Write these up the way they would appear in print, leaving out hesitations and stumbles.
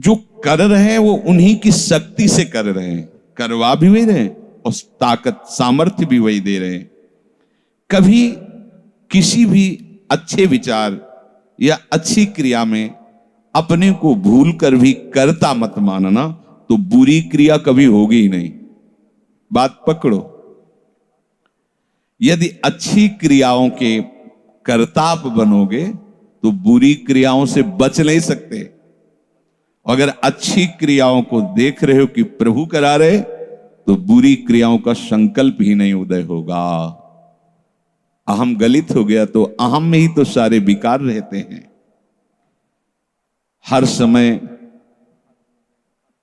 जो कर रहे हैं वो उन्हीं की शक्ति से कर रहे हैं, करवा भी वही रहे हैं और ताकत सामर्थ्य भी वही दे रहे हैं। कभी किसी भी अच्छे विचार या अच्छी क्रिया में अपने को भूल कर भी कर्ता मत मानना, तो बुरी क्रिया कभी होगी ही नहीं। बात पकड़ो। यदि अच्छी क्रियाओं के कर्ता आप बनोगे तो बुरी क्रियाओं से बच नहीं सकते। अगर अच्छी क्रियाओं को देख रहे हो कि प्रभु करा रहे, तो बुरी क्रियाओं का संकल्प ही नहीं उदय होगा। अहम गलित हो गया तो अहम में ही तो सारे विकार रहते हैं। हर समय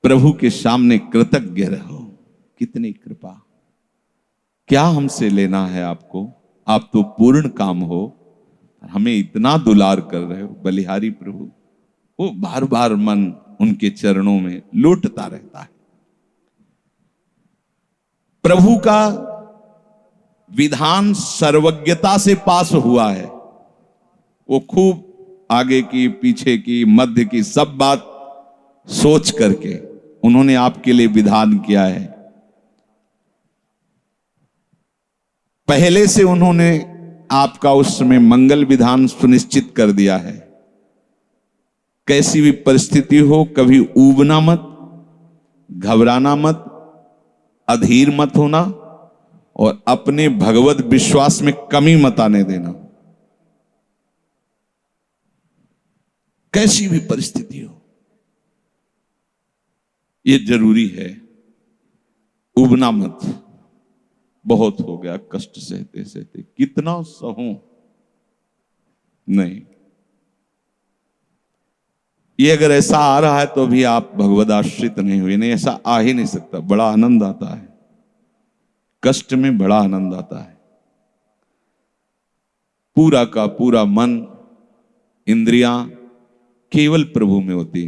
प्रभु के सामने कृतज्ञ रहो। कितनी कृपा, क्या हमसे लेना है आपको, आप तो पूर्ण काम हो, हमें इतना दुलार कर रहे हो। बलिहारी प्रभु, वो बार बार मन उनके चरणों में लौटता रहता है। प्रभु का विधान सर्वज्ञता से पास हुआ है। वो खूब आगे की, पीछे की, मध्य की सब बात सोच करके उन्होंने आपके लिए विधान किया है। पहले से उन्होंने आपका उस समय मंगल विधान सुनिश्चित कर दिया है। कैसी भी परिस्थिति हो, कभी ऊबना मत, घबराना मत, अधीर मत होना और अपने भगवत विश्वास में कमी मत आने देना। कैसी भी परिस्थिति हो, यह जरूरी है। उबना मत। बहुत हो गया कष्ट सहते सहते, कितना सहूं, नहीं। ये अगर ऐसा आ रहा है तो भी आप भगवद आश्रित नहीं हुए। नहीं, ऐसा आ ही नहीं सकता। बड़ा आनंद आता है कष्ट में, बड़ा आनंद आता है। पूरा का पूरा मन, इंद्रियां केवल प्रभु में होती,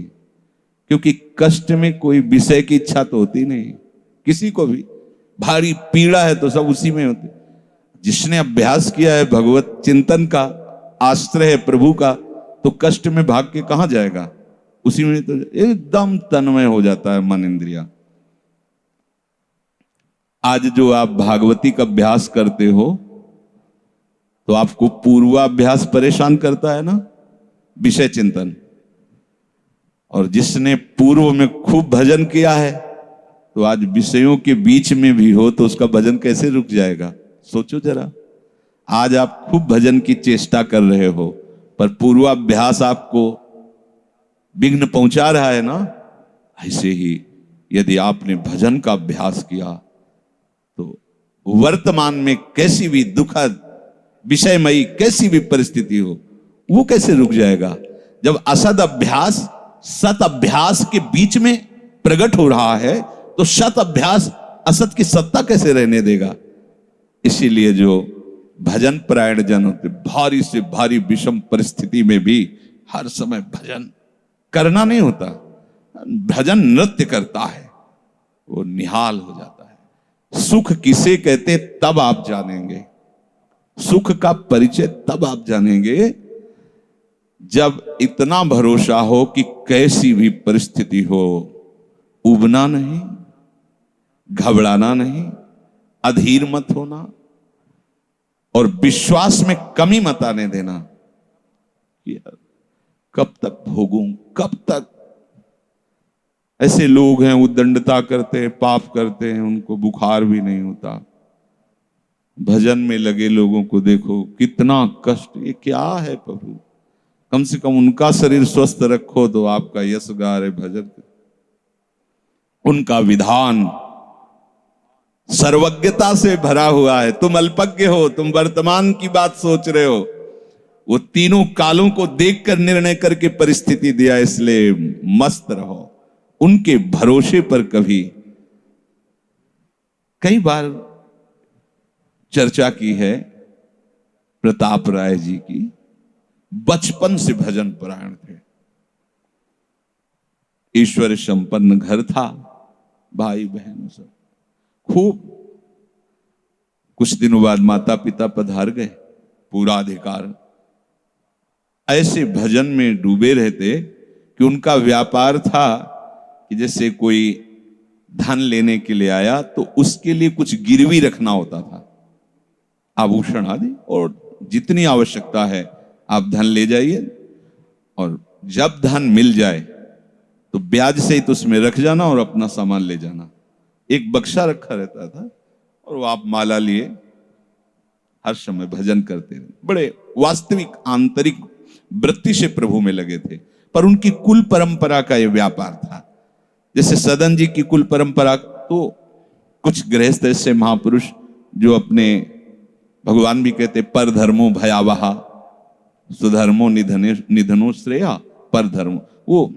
क्योंकि कष्ट में कोई विषय की इच्छा तो होती नहीं किसी को भी। भारी पीड़ा है तो सब उसी में होती। जिसने अभ्यास किया है भगवत चिंतन का, आश्रय है प्रभु का, तो कष्ट में भाग के कहां जाएगा। उसी में तो एकदम तन्मय हो जाता है मन, इंद्रिया। आज जो आप भागवती का अभ्यास करते हो तो आपको पूर्वाभ्यास परेशान करता है ना, विषय चिंतन। और जिसने पूर्व में खूब भजन किया है तो आज विषयों के बीच में भी हो तो उसका भजन कैसे रुक जाएगा। सोचो जरा। आज आप खूब भजन की चेष्टा कर रहे हो पर पूर्वाभ्यास आपको विघ्न पहुंचा रहा है ना। ऐसे ही यदि आपने भजन का अभ्यास किया तो वर्तमान में कैसी भी दुखद विषयमयी कैसी भी परिस्थिति हो, वो कैसे रुक जाएगा। जब असद अभ्यास सत अभ्यास के बीच में प्रकट हो रहा है तो सत अभ्यास असत की सत्ता कैसे रहने देगा। इसीलिए जो भजन परायण जन होते, भारी से भारी विषम परिस्थिति में भी हर समय भजन करना नहीं होता, भजन नृत्य करता है, वो निहाल हो जाता है। सुख किसे कहते तब आप जानेंगे, सुख का परिचय तब आप जानेंगे जब इतना भरोसा हो कि कैसी भी परिस्थिति हो, उबना नहीं, घबराना नहीं, अधीर मत होना और विश्वास में कमी मत आने देना। कब तक भोगूं, कब तक। ऐसे लोग हैं उद्दंडता करते हैं, पाप करते हैं, उनको बुखार भी नहीं होता। भजन में लगे लोगों को देखो कितना कष्ट। ये क्या है प्रभु, कम से कम उनका शरीर स्वस्थ रखो तो आपका यश गा रहे भजन। उनका विधान सर्वज्ञता से भरा हुआ है। तुम अल्पज्ञ हो, तुम वर्तमान की बात सोच रहे हो। वो तीनों कालों को देखकर निर्णय करके परिस्थिति दिया, इसलिए मस्त रहो उनके भरोसे पर। कभी कई बार चर्चा की है प्रताप राय जी की, बचपन से भजन परायण थे, ईश्वर संपन्न घर था, भाई बहन सब खूब। कुछ दिनों बाद माता पिता पधार गए, पूरा अधिकार। ऐसे भजन में डूबे रहते कि उनका व्यापार था कि जैसे कोई धन लेने के लिए आया तो उसके लिए कुछ गिरवी रखना होता था, आभूषण आदि, और जितनी आवश्यकता है आप धन ले जाइए, और जब धन मिल जाए तो ब्याज सहित उसमें रख जाना और अपना सामान ले जाना। एक बक्सा रखा रहता था और वो आप माला लिए हर समय भजन करते रहे। बड़े वास्तविक आंतरिक वृत्ति से प्रभु में लगे थे। पर उनकी कुल परंपरा का यह व्यापार था। जैसे सदन जी की कुल परंपरा, तो कुछ गृहस्थ ऐसे महापुरुष जो अपने, भगवान भी कहते पर धर्मो भयावहा सुधर्मो निधनो श्रेया, पर धर्मो, वो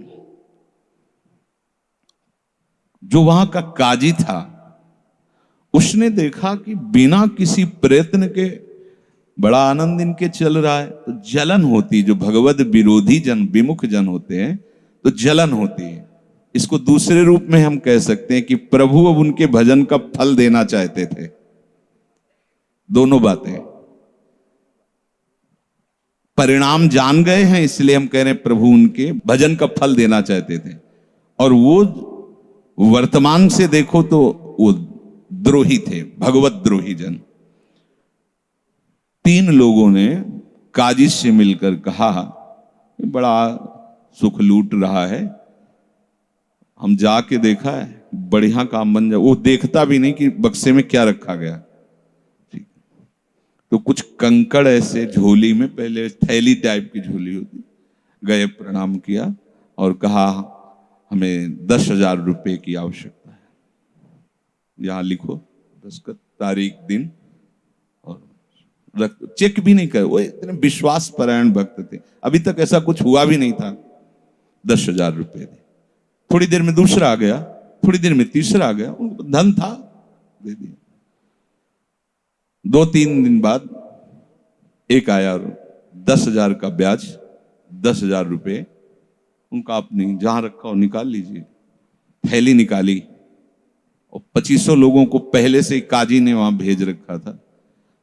जो वहां का काजी था उसने देखा कि बिना किसी प्रयत्न के बड़ा आनंद इनके चल रहा है, तो जलन होती, जो भगवत विरोधी जन, विमुख जन होते हैं तो जलन होती है। इसको दूसरे रूप में हम कह सकते हैं कि प्रभु अब उनके भजन का फल देना चाहते थे। दोनों बातें, परिणाम जान गए हैं इसलिए हम कह रहे हैं प्रभु उनके भजन का फल देना चाहते थे, और वो वर्तमान से देखो तो वो द्रोही थे, भगवत द्रोही जन। 3 लोगों ने काजी से मिलकर कहा बड़ा सुख लूट रहा है, हम जाके देखा है, बढ़िया काम बन जाए। वो देखता भी नहीं कि बक्से में क्या रखा गया। तो कुछ कंकड़ ऐसे झोली में, पहले थैली टाइप की झोली होती, गए प्रणाम किया और कहा हमें 10,000 रुपए की आवश्यकता है, यहां लिखो दस्तखत, तारीख, दिन, और चेक भी नहीं करे। वो इतने विश्वास परायण भक्त थे, अभी तक ऐसा कुछ हुआ भी नहीं था। 10,000 रुपए दे। थोड़ी देर में दूसरा आ गया, थोड़ी देर में तीसरा आ गया, उनको धन था, दे दिया। 2-3 दिन बाद एक आया और 10,000 का ब्याज, 10,000 रुपए उनका, अपनी जहां रखा हो निकाल लीजिए। थैली निकाली और 2500 लोगों को पहले से ही काजी ने वहां भेज रखा था,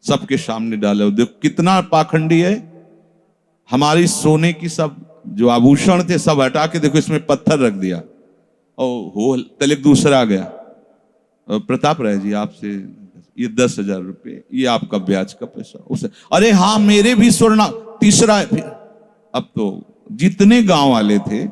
सबके सामने डाला। देखो कितना पाखंडी है, हमारी सोने की सब जो आभूषण थे सब हटा के देखो इसमें पत्थर रख दिया। और हो तले दूसरा आ गया, प्रताप राय जी आपसे ये 10,000 रुपए, ये आपका ब्याज का पैसा। उसे अरे हाँ मेरे भी स्वर्ण, तीसरा है। फिर अब तो जितने गांव वाले थे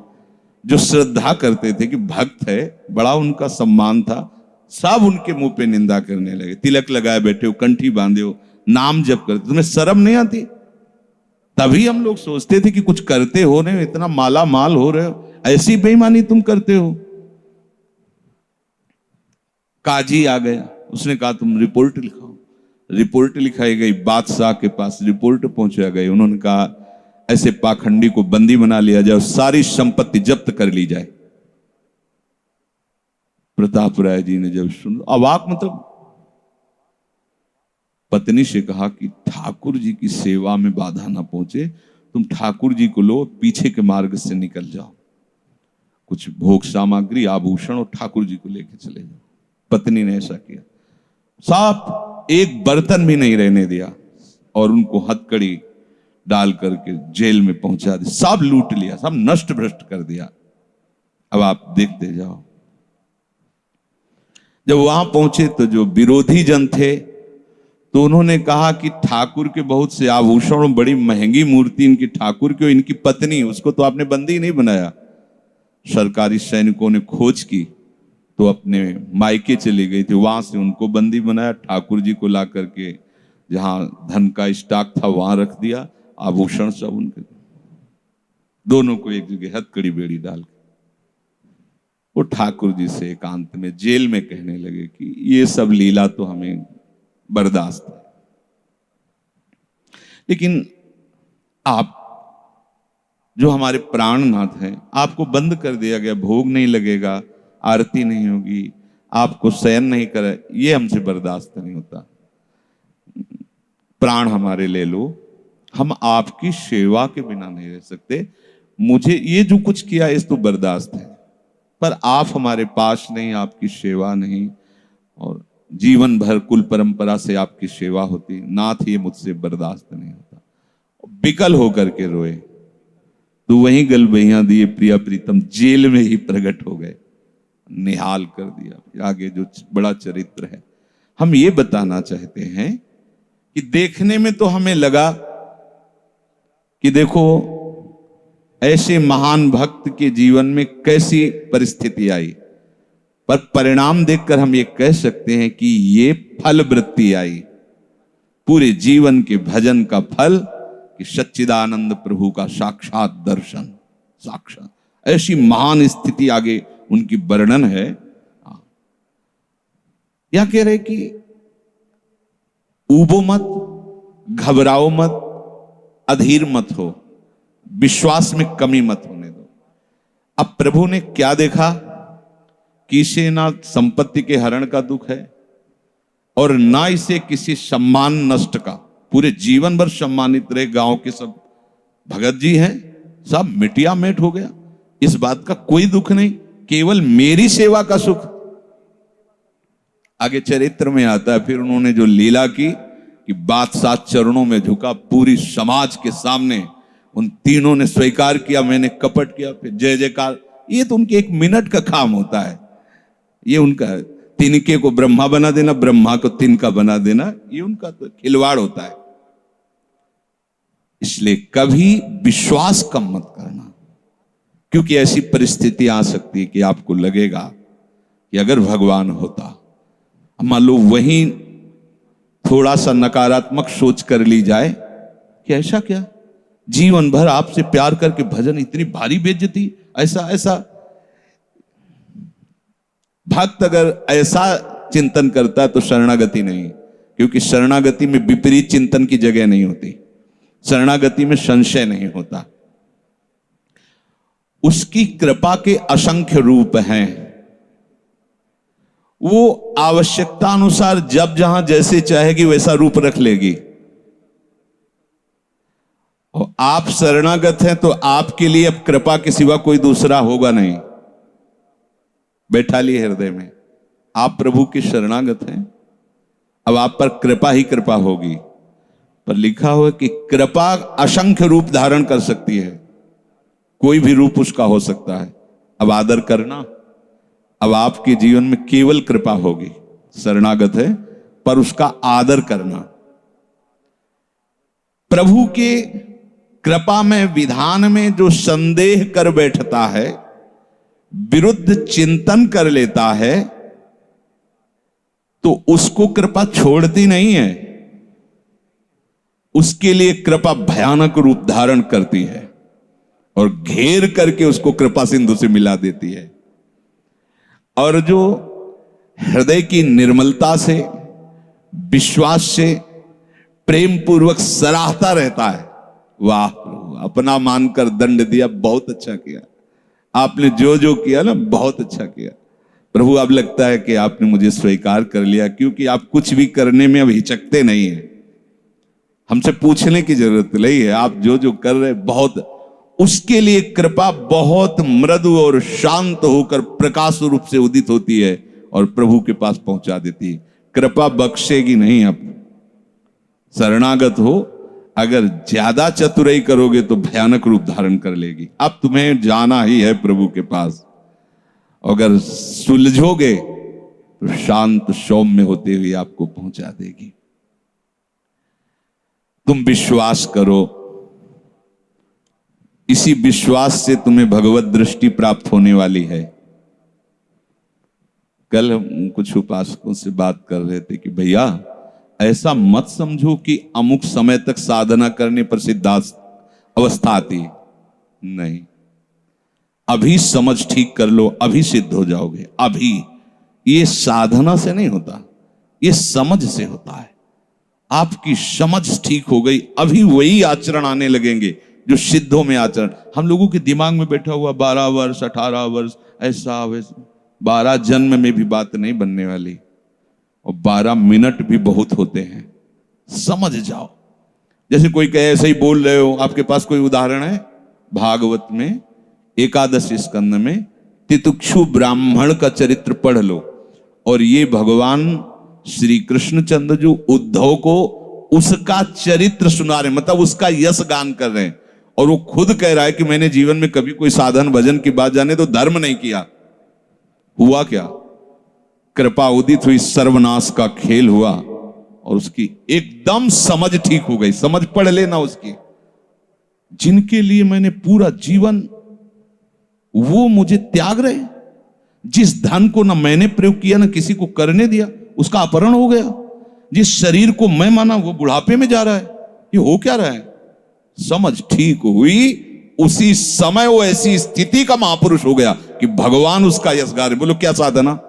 जो श्रद्धा करते थे कि भक्त है, बड़ा उनका सम्मान था, सब उनके मुंह पे निंदा करने लगे। तिलक लगाए बैठे हो, कंठी बांधे हो, नाम जप करते, तुम्हें शर्म नहीं आती? तभी हम लोग सोचते थे कि कुछ करते हो रहे हो, इतना माला माल हो रहे हो, ऐसी बेईमानी तुम करते हो। काजी आ गया, उसने कहा तुम रिपोर्ट लिखाओ। रिपोर्ट लिखाई गई, बादशाह के पास रिपोर्ट पहुंचा गई। उन्होंने कहा ऐसे पाखंडी को बंदी बना लिया जाए, सारी संपत्ति जब्त कर ली जाए। प्रताप राय जी ने जब सुन, अवाक, मतलब पत्नी से कहा कि ठाकुर जी की सेवा में बाधा ना पहुंचे, तुम ठाकुर जी को लो, पीछे के मार्ग से निकल जाओ, कुछ भोग सामग्री, आभूषण और ठाकुर जी को लेके चले जाओ। पत्नी ने ऐसा किया, साफ एक बर्तन भी नहीं रहने दिया और उनको हथकड़ी डाल करके जेल में पहुंचा दिया। सब लूट लिया, सब नष्ट भ्रष्ट कर दिया। अब आप देखते जाओ। जब वहां पहुंचे तो जो विरोधी जन थे तो उन्होंने कहा कि ठाकुर के बहुत से आभूषण, बड़ी महंगी मूर्ति इनकी ठाकुर की, इनकी पत्नी, उसको तो आपने बंदी नहीं बनाया। सरकारी सैनिकों ने खोज की तो अपने मायके चली गई थी, वहां से उनको बंदी बनाया। ठाकुर जी को ला करके जहां धन का स्टॉक था वहां रख दिया, आभूषण सब उनके, दोनों को एक जगह हथकड़ी बेड़ी डाल के वो ठाकुर जी से एकांत में जेल में कहने लगे कि ये सब लीला तो हमें बर्दाश्त है, लेकिन आप जो हमारे प्राणनाथ हैं, आपको बंद कर दिया गया, भोग नहीं लगेगा, आरती नहीं होगी, आपको शयन नहीं करे, ये हमसे बर्दाश्त नहीं होता। प्राण हमारे ले लो, हम आपकी सेवा के बिना नहीं रह सकते। मुझे ये जो कुछ किया इस तो बर्दाश्त है, पर आप हमारे पास नहीं, आपकी सेवा नहीं, और जीवन भर कुल परंपरा से आपकी सेवा होती, नाथ ये मुझसे बर्दाश्त नहीं होता। बिकल होकर के रोए तो वहीं गलबैया दिए प्रिया प्रीतम जेल में ही प्रकट हो गए, निहाल कर दिया। फिर आगे जो बड़ा चरित्र है, हम ये बताना चाहते हैं कि देखने में तो हमें लगा कि देखो ऐसे महान भक्त के जीवन में कैसी परिस्थिति आई, पर परिणाम देखकर हम ये कह सकते हैं कि ये फल वृत्ति आई, पूरे जीवन के भजन का फल, कि सच्चिदानंद प्रभु का साक्षात दर्शन, साक्षात ऐसी महान स्थिति आगे उनकी वर्णन है। यह कह रहे कि ऊबो मत, घबराओ मत, अधीर मत हो, विश्वास में कमी मत होने दो। अब प्रभु ने क्या देखा कि इसे ना संपत्ति के हरण का दुख है और ना इसे किसी सम्मान नष्ट का, पूरे जीवन भर सम्मानित रहे, गांव के सब भगत जी हैं, सब मिटिया मेट हो गया, इस बात का कोई दुख नहीं, केवल मेरी सेवा का सुख। आगे चरित्र में आता है फिर उन्होंने जो लीला की कि बादशाह चरणों में झुका, पूरी समाज के सामने उन तीनों ने स्वीकार किया मैंने कपट किया, फिर जय जयकार। ये तो उनके एक मिनट का काम होता है, ये उनका तिनके को ब्रह्मा बना देना, ब्रह्मा को तिनका बना देना, ये उनका तो खिलवाड़ होता है। इसलिए कभी विश्वास कम मत करना, क्योंकि ऐसी परिस्थिति आ सकती है कि आपको लगेगा कि अगर भगवान होता, मान लो वहीं थोड़ा सा नकारात्मक सोच कर ली जाए कि ऐसा क्या, जीवन भर आपसे प्यार करके भजन, इतनी भारी बेइज्जती, ऐसा ऐसा। भक्त अगर ऐसा चिंतन करता है तो शरणागति नहीं, क्योंकि शरणागति में विपरीत चिंतन की जगह नहीं होती, शरणागति में संशय नहीं होता। उसकी कृपा के असंख्य रूप हैं, वो आवश्यकता अनुसार जब जहां जैसे चाहेगी वैसा रूप रख लेगी। और आप शरणागत हैं तो आपके लिए अब कृपा के सिवा कोई दूसरा होगा नहीं। बैठा लिए हृदय में, आप प्रभु के शरणागत हैं, अब आप पर कृपा ही कृपा होगी। पर लिखा हुआ कि कृपा असंख्य रूप धारण कर सकती है, कोई भी रूप उसका हो सकता है। अब आदर करना, अब आपके जीवन में केवल कृपा होगी, शरणागत है पर उसका आदर करना। प्रभु के कृपा में, विधान में जो संदेह कर बैठता है, विरुद्ध चिंतन कर लेता है, तो उसको कृपा छोड़ती नहीं है, उसके लिए कृपा भयानक रूप धारण करती है और घेर करके उसको कृपा सिंधु से मिला देती है। और जो हृदय की निर्मलता से, विश्वास से, प्रेम पूर्वक सराहता रहता है, वाह प्रभु अपना मानकर दंड दिया, बहुत अच्छा किया, आपने जो जो किया ना बहुत अच्छा किया प्रभु। अब लगता है कि आपने मुझे स्वीकार कर लिया, क्योंकि आप कुछ भी करने में अब हिचकते नहीं है, हमसे पूछने की जरूरत नहीं है, आप जो जो कर रहे बहुत। उसके लिए कृपा बहुत मृदु और शांत होकर प्रकाश रूप से उदित होती है और प्रभु के पास पहुंचा देती है। कृपा बख्शेगी नहीं। आप शरणागत हो, अगर ज्यादा चतुराई करोगे तो भयानक रूप धारण कर लेगी। अब तुम्हें जाना ही है प्रभु के पास, अगर सुलझोगे तो शांत सौम्य होते हुए आपको पहुंचा देगी। तुम विश्वास करो, इसी विश्वास से तुम्हें भगवत दृष्टि प्राप्त होने वाली है। कल हम कुछ उपासकों से बात कर रहे थे कि भैया ऐसा मत समझो कि अमुक समय तक साधना करने पर सिद्धार्थ अवस्था आती, नहीं, अभी समझ ठीक कर लो, अभी सिद्ध हो जाओगे। अभी ये साधना से नहीं होता, ये समझ से होता है। आपकी समझ ठीक हो गई, अभी वही आचरण आने लगेंगे जो सिद्धों में आचरण। हम लोगों के दिमाग में बैठा हुआ 12 वर्ष 18 वर्ष ऐसा वैसा, 12 जन्म में भी बात नहीं बनने वाली, और 12 मिनट भी बहुत होते हैं। समझ जाओ, जैसे कोई कहे ऐसे ही बोल रहे हो। आपके पास कोई उदाहरण है? भागवत में 11 स्कंद में तितिक्षु ब्राह्मण का चरित्र पढ़ लो, और ये भगवान श्री कृष्णचंद्र जो उद्धव को उसका चरित्र सुना रहे, मतलब उसका यश गान कर रहे हैं, और वो खुद कह रहा है कि मैंने जीवन में कभी कोई साधन भजन की बात जाने तो धर्म नहीं किया। हुआ क्या? कृपा उदित हुई, सर्वनाश का खेल हुआ और उसकी एकदम समझ ठीक हो गई। समझ पढ़ लेना उसकी। जिनके लिए मैंने पूरा जीवन, वो मुझे त्याग रहे। जिस धन को ना मैंने प्रयोग किया ना किसी को करने दिया, उसका अपहरण हो गया। जिस शरीर को मैं माना वो बुढ़ापे में जा रहा है। ये हो क्या रहा है? समझ ठीक हुई, उसी समय वो ऐसी स्थिति का महापुरुष हो गया कि भगवान उसका यशगार है। बोलो क्या साधना?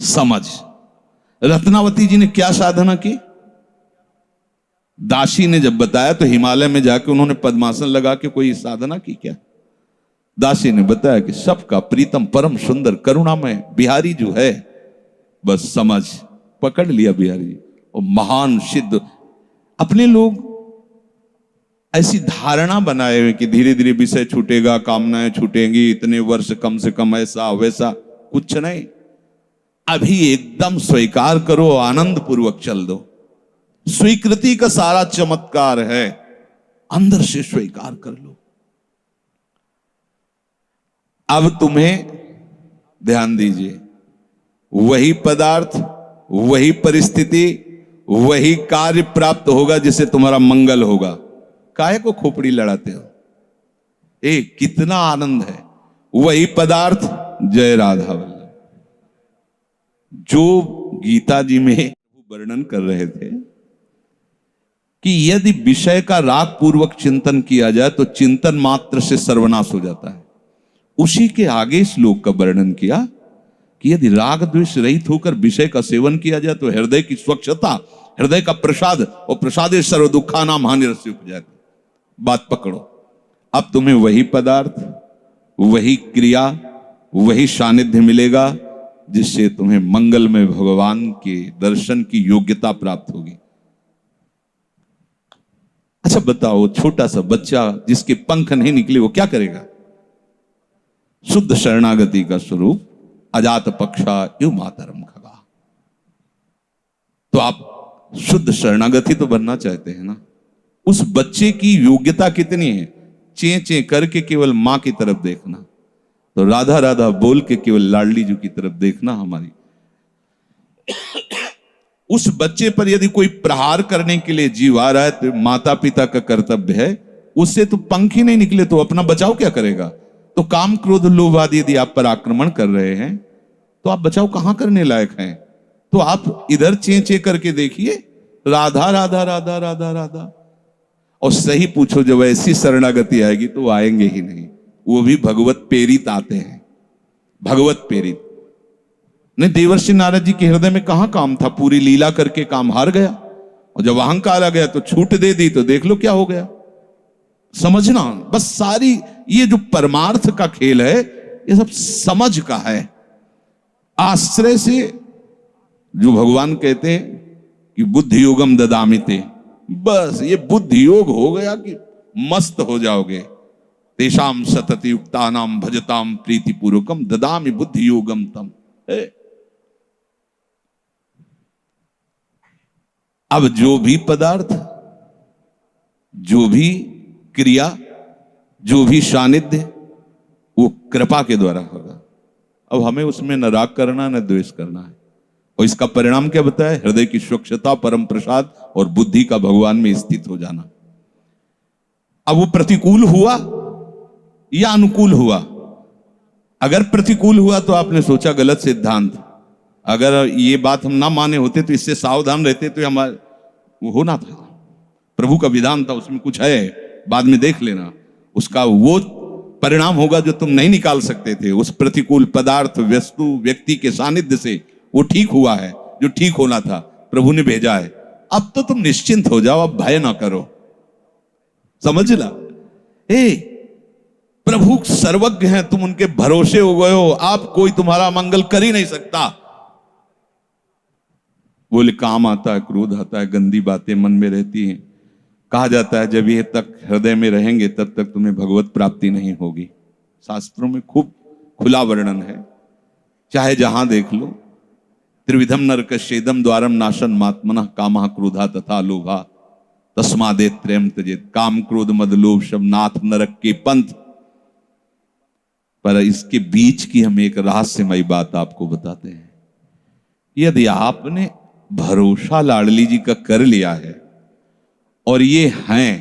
समझ। रत्नावती जी ने क्या साधना की? दासी ने जब बताया तो हिमालय में जाके उन्होंने पद्मासन लगा के कोई साधना की क्या? दासी ने बताया कि सबका प्रीतम परम सुंदर करुणामय बिहारी जो है, बस समझ पकड़ लिया बिहारी जी। और महान सिद्ध। अपने लोग ऐसी धारणा बनाए हुए कि धीरे धीरे विषय छूटेगा, कामनाएं छूटेंगी, इतने वर्ष कम से कम, ऐसा वैसा, कुछ नहीं। अभी एकदम स्वीकार करो, आनंद पूर्वक चल दो। स्वीकृति का सारा चमत्कार है, अंदर से स्वीकार कर लो। अब तुम्हें ध्यान दीजिए, वही पदार्थ, वही परिस्थिति, वही कार्य प्राप्त होगा जिससे तुम्हारा मंगल होगा। काहे को खोपड़ी लड़ाते हो? कितना आनंद है। वही पदार्थ, जय राधा वल्लभ। जो गीता जी में वर्णन कर रहे थे कि यदि विषय का राग पूर्वक चिंतन किया जाए तो चिंतन मात्र से सर्वनाश हो जाता है, उसी के आगे श्लोक का वर्णन किया कि यदि राग द्वेष रहित होकर विषय का सेवन किया जाए तो हृदय की स्वच्छता, हृदय का प्रसाद, और प्रसादे सर्व दुखा नाम हानिरस्य उपजाति। बात पकड़ो। अब तुम्हें वही पदार्थ, वही क्रिया, वही सानिध्य मिलेगा जिससे तुम्हें मंगल में भगवान के दर्शन की योग्यता प्राप्त होगी। अच्छा बताओ, छोटा सा बच्चा जिसके पंख नहीं निकले वो क्या करेगा? शुद्ध शरणागति का स्वरूप अजात पक्षा इव मातरम खगा। तो आप शुद्ध शरणागति तो बनना चाहते हैं ना? उस बच्चे की योग्यता कितनी है? चे चे करके केवल मां की तरफ देखना, तो राधा राधा बोल के केवल लाडली जी की तरफ देखना। हमारी उस बच्चे पर यदि कोई प्रहार करने के लिए जीव आ रहा है तो माता पिता का कर्तव्य है, उससे तो पंख ही नहीं निकले तो अपना बचाव क्या करेगा? तो काम क्रोध लोभ आदि यदि आप पर आक्रमण कर रहे हैं तो आप बचाव कहां करने लायक हैं? तो आप इधर चे चे करके देखिए, राधा राधा राधा राधा राधा। और सही पूछो, जब ऐसी शरणागति आएगी तो आएंगे ही नहीं। वो भी भगवत प्रेरित आते हैं, भगवत प्रेरित। नहीं, देवर्षि नारद जी के हृदय में कहां काम था? पूरी लीला करके काम हार गया, और जब अहंकार आ गया तो छूट दे दी, तो देख लो क्या हो गया। समझना बस। सारी ये जो परमार्थ का खेल है ये सब समझ का है। आश्रय से जो भगवान कहते हैं कि बुद्धि योगम ददामिते, बस ये बुद्धि योग हो गया कि मस्त हो जाओगे। तेषाम सतत युक्तानाम भजताम प्रीति पूर्वकम ददामि बुद्धि योगम तम। अब जो भी पदार्थ, जो भी क्रिया, जो भी सानिध्य, वो कृपा के द्वारा होगा। अब हमें उसमें न राग करना न द्वेष करना है। और इसका परिणाम क्या बताया? हृदय की स्वच्छता, परम प्रसाद और बुद्धि का भगवान में स्थित हो जाना। अब वो प्रतिकूल हुआ या अनुकूल हुआ? अगर प्रतिकूल हुआ तो आपने सोचा गलत सिद्धांत। अगर ये बात हम ना माने होते तो इससे सावधान रहते तो हमारा वो होना था। प्रभु का विधान था, उसमें कुछ है, बाद में देख लेना। उसका वो परिणाम होगा जो तुम नहीं निकाल सकते थे। उस प्रतिकूल पदार्थ, वस्तु, व्यक्ति के सानिध्य से वो ठीक हुआ है जो ठीक होना था, प्रभु ने भेजा है। अब तो तुम निश्चिंत हो जाओ, अब भय ना करो। समझ ला? प्रभु सर्वज्ञ हैं, तुम उनके भरोसे हो गए हो। आप कोई तुम्हारा मंगल कर ही नहीं सकता। बोले काम आता है, क्रोध आता है, गंदी बातें मन में रहती हैं। कहा जाता है जब ये तक हृदय में रहेंगे तब तक तुम्हें भगवत प्राप्ति नहीं होगी। शास्त्रों में खूब खुला वर्णन है, चाहे जहां देख लो। त्रिविधम नरकस्येदम द्वारम नाशन मात्मनः कामः क्रोधा तथा लोभा। तस्मादे त्रयम त्यजेत, काम क्रोध मद लोभ शब नाथ नरक के पंथ। पर इसके बीच की हम एक रहस्यमयी बात आपको बताते हैं। यदि आपने भरोसा लाडली जी का कर लिया है और ये हैं,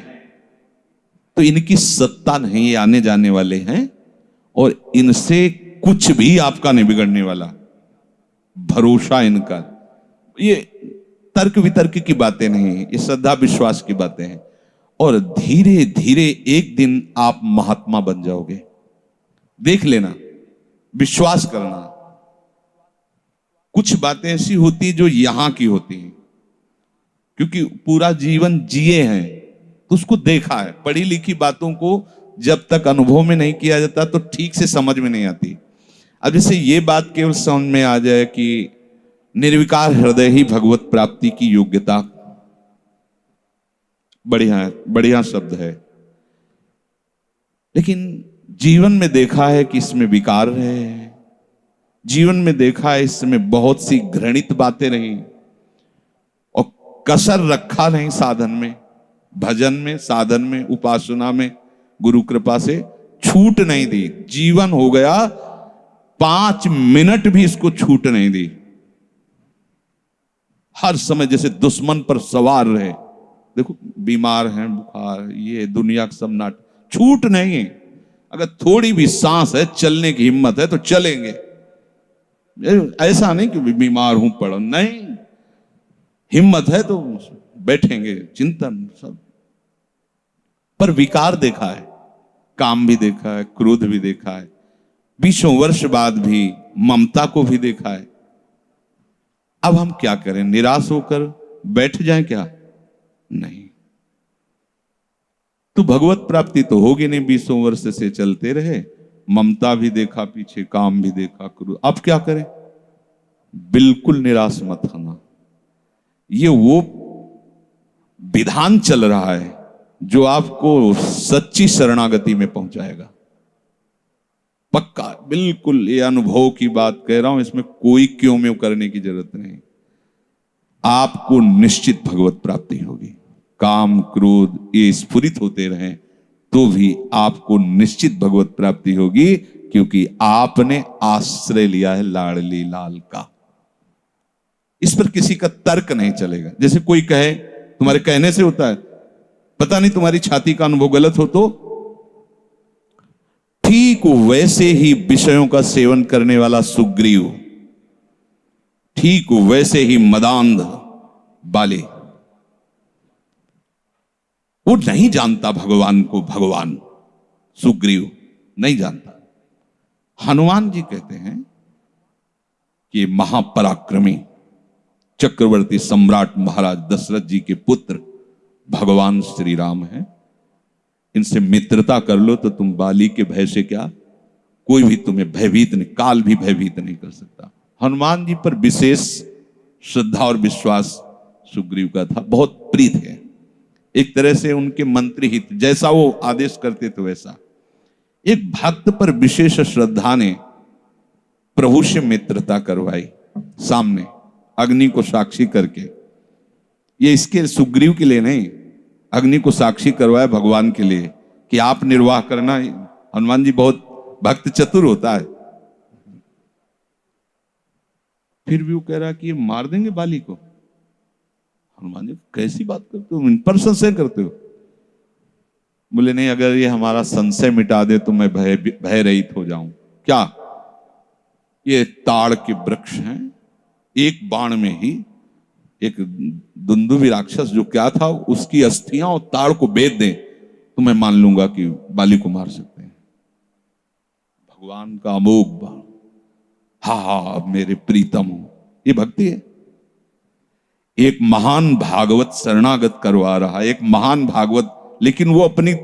तो इनकी सत्ता नहीं, ये आने जाने वाले हैं और इनसे कुछ भी आपका नहीं बिगड़ने वाला। भरोसा इनका, ये तर्क वितर्क की बातें नहीं, ये श्रद्धा विश्वास की बातें हैं। और धीरे धीरे एक दिन आप महात्मा बन जाओगे। देख लेना, विश्वास करना। कुछ बातें ऐसी होती जो यहां की होती हैं, क्योंकि पूरा जीवन जिए हैं तो उसको देखा है। पढ़ी लिखी बातों को जब तक अनुभव में नहीं किया जाता तो ठीक से समझ में नहीं आती। अब जैसे ये बात केवल समझ में आ जाए कि निर्विकार हृदय ही भगवत प्राप्ति की योग्यता, बढ़िया बढ़िया शब्द है, लेकिन जीवन में देखा है कि इसमें विकार रहे, जीवन में देखा है इसमें बहुत सी घृणित बातें रही और कसर रखा नहीं साधन में, भजन में, साधन में, उपासना में, गुरु कृपा से छूट नहीं दी। जीवन हो गया 5 मिनट भी इसको छूट नहीं दी। हर समय जैसे दुश्मन पर सवार रहे। देखो बीमार हैं, बुखार, ये दुनिया का सब नाटक, छूट नहीं है। अगर थोड़ी भी सांस है, चलने की हिम्मत है तो चलेंगे। ऐसा नहीं कि बीमार हूं पड़ा, नहीं, हिम्मत है तो बैठेंगे, चिंतन सब। पर विकार देखा है, काम भी देखा है, क्रोध भी देखा है, 20 वर्ष बाद भी ममता को भी देखा है। अब हम क्या करें? निराश होकर बैठ जाएं क्या? नहीं। तो भगवत प्राप्ति तो होगी नहीं। 20 वर्ष से चलते रहे, ममता भी देखा पीछे, काम भी देखा, क्रोध। अब क्या करें? बिल्कुल निराश मत होना। ये वो विधान चल रहा है जो आपको सच्ची शरणागति में पहुंचाएगा, पक्का, बिल्कुल। ये अनुभव की बात कह रहा हूं, इसमें कोई क्यों में करने की जरूरत नहीं। आपको निश्चित भगवत प्राप्ति होगी। काम क्रोध ये स्फुरित होते रहें तो भी आपको निश्चित भगवत प्राप्ति होगी, क्योंकि आपने आश्रय लिया है लाडली लाल का। इस पर किसी का तर्क नहीं चलेगा। जैसे कोई कहे, तुम्हारे कहने से होता है, पता नहीं तुम्हारी छाती का अनुभव गलत हो तो, ठीक वैसे ही विषयों का सेवन करने वाला सुग्रीव, ठीक वैसे ही मदांध बाली, वो नहीं जानता भगवान को। भगवान सुग्रीव नहीं जानता। हनुमान जी कहते हैं कि महापराक्रमी चक्रवर्ती सम्राट महाराज दशरथ जी के पुत्र भगवान श्री राम हैं। इनसे मित्रता कर लो तो तुम बाली के भय से क्या, कोई भी तुम्हें भयभीत नहीं, काल भी भयभीत नहीं कर सकता। हनुमान जी पर विशेष श्रद्धा और विश्वास सुग्रीव का था, बहुत प्रीत है। एक तरह से उनके मंत्री हित, जैसा वो आदेश करते थे वैसा। एक भक्त पर विशेष श्रद्धा ने प्रभु से मित्रता करवाई, सामने अग्नि को साक्षी करके। ये इसके सुग्रीव के लिए नहीं, अग्नि को साक्षी करवाया भगवान के लिए कि आप निर्वाह करना। हनुमान जी बहुत भक्त चतुर होता है। फिर भी वो कह रहा कि ये मार देंगे बाली को। हनुमान जी, कैसी बात करते हो, इन पर संशय करते हो? बोले नहीं, अगर ये हमारा संशय मिटा दे तो मैं भय रहित हो जाऊं। क्या? ये ताड़ के वृक्ष हैं, एक बाण में ही एक दुंदुभि राक्षस जो क्या था, उसकी अस्थियां और ताड़ को बेच दें तो मैं मान लूंगा कि बाली को मार सकते हैं। भगवान का अमोघ बाण, हा मेरे प्रीतम हो, ये भक्ति है। एक महान भागवत शरणागत करवा रहा है, एक महान भागवत, लेकिन वो अपनी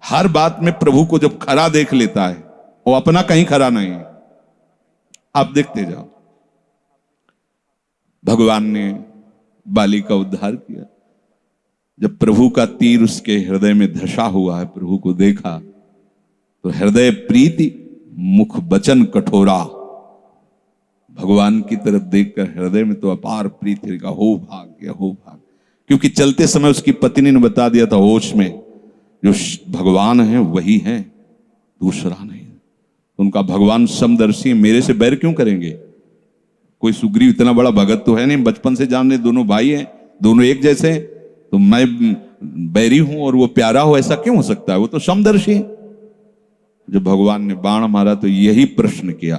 हर बात में प्रभु को जब खरा देख लेता है, वो अपना कहीं खरा नहीं है। आप देखते जाओ, भगवान ने बाली का उद्धार किया। जब प्रभु का तीर उसके हृदय में धसा हुआ है, प्रभु को देखा तो हृदय प्रीति, मुख वचन कठोरा। भगवान की तरफ देखकर हृदय में तो अपार प्रीति का हो भाग्य, हो भाग्य। क्योंकि चलते समय उसकी पत्नी ने बता दिया था होश में, जो भगवान है वही है, दूसरा नहीं। उनका भगवान समदर्शी, मेरे से बैर क्यों करेंगे? कोई सुग्रीव इतना बड़ा भगत तो है नहीं, बचपन से जानने, दोनों भाई हैं, दोनों एक जैसे हैं, तो मैं बैरी हूं और वो प्यारा हो, ऐसा क्यों हो सकता है? वो तो समदर्शी है। जब भगवान ने बाण मारा तो यही प्रश्न किया,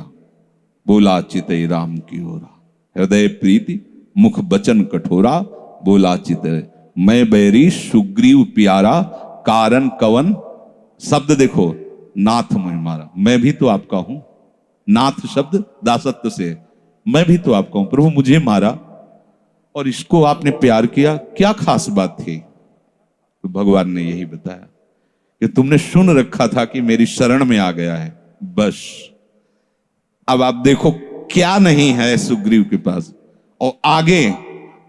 बोला चितई राम की ओरा, हृदय प्रीति मुख बचन कठोरा, बोला चितई मैं बैरी सुग्रीव प्यारा, कारण कवन। शब्द देखो, नाथ मुझे मारा, मैं भी तो आपका हूं। नाथ शब्द दासत्व से, मैं भी तो आपका हूं, प्रभु मुझे मारा और इसको आपने प्यार किया, क्या खास बात थी? तो भगवान ने यही बताया कि तुमने सुन रखा था कि मेरी शरण में आ गया है, बस। अब आप देखो क्या नहीं है सुग्रीव के पास। और आगे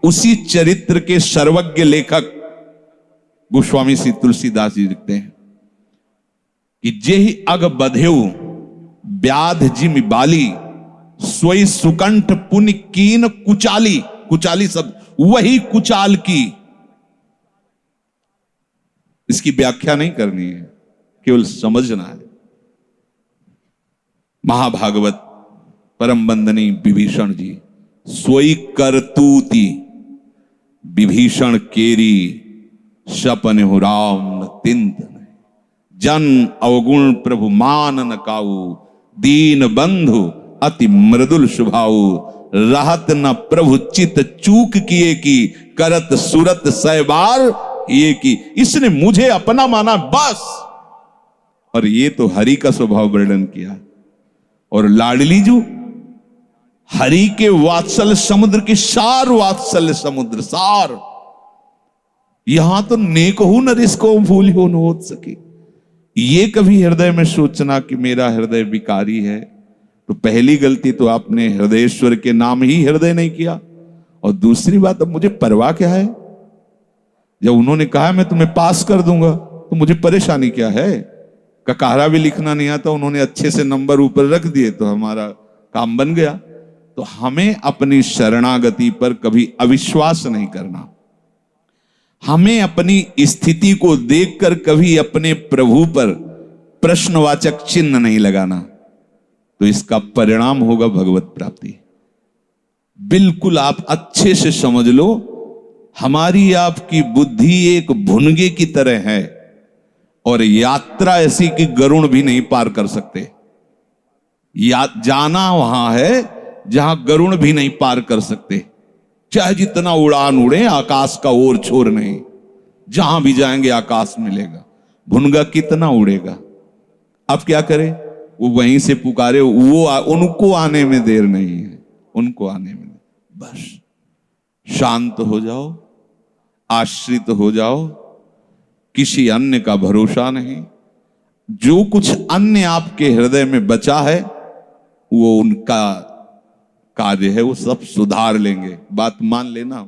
उसी चरित्र के सर्वज्ञ लेखक गोस्वामी श्री तुलसीदास जी लिखते हैं कि जेहि अग बधेउ व्याध जिम बाली, सोई सुकंठ पुण्य कीन कुचाली। कुचाली शब्द, वही कुचाल की। इसकी व्याख्या नहीं करनी है, केवल समझना है। महाभागवत परम बंदनी विभीषण जी, सोई करतूती विभीषण केरी, सपन हो राम न तिंत जन अवगुण प्रभु मान न काऊ, दीन बंधु अति मृदुल स्वभाव, रहत न प्रभु चित चूक किए की, करत सुरत सैबार ये की। इसने मुझे अपना माना बस। और ये तो हरि का स्वभाव वर्णन किया। और लाडली जो हरि के वात्सल्य समुद्र की सार, वात्सल्य समुद्र सार। यहां तो नेक हूं नरिस को भूल हो न हो सके। ये कभी हृदय में सोचना कि मेरा हृदय विकारी है, तो पहली गलती तो आपने हृदयेश्वर के नाम ही हृदय नहीं किया। और दूसरी बात, अब मुझे परवाह क्या है? जब उन्होंने कहा मैं तुम्हें पास कर दूंगा, तो मुझे परेशानी क्या है? ककारा भी लिखना नहीं आता, उन्होंने अच्छे से नंबर ऊपर रख दिए तो हमारा काम बन गया। तो हमें अपनी शरणागति पर कभी अविश्वास नहीं करना। हमें अपनी स्थिति को देखकर कभी अपने प्रभु पर प्रश्नवाचक चिन्ह नहीं लगाना, तो इसका परिणाम होगा भगवत प्राप्ति। बिल्कुल आप अच्छे से समझ लो, हमारी आपकी बुद्धि एक भुनगे की तरह है और यात्रा ऐसी कि गरुड़ भी नहीं पार कर सकते। जाना वहां है जहां गरुड़ भी नहीं पार कर सकते। चाहे जितना उड़ान उड़े, आकाश का ओर छोर नहीं। जहां भी जाएंगे आकाश मिलेगा, भुनगा कितना उड़ेगा। अब क्या करें? वो वहीं से पुकारे, वो उनको आने में देर नहीं है, उनको आने में। बस शांत हो जाओ, आश्रित हो जाओ, किसी अन्य का भरोसा नहीं। जो कुछ अन्य आपके हृदय में बचा है वो उनका कार्य है, वो सब सुधार लेंगे। बात मान लेना।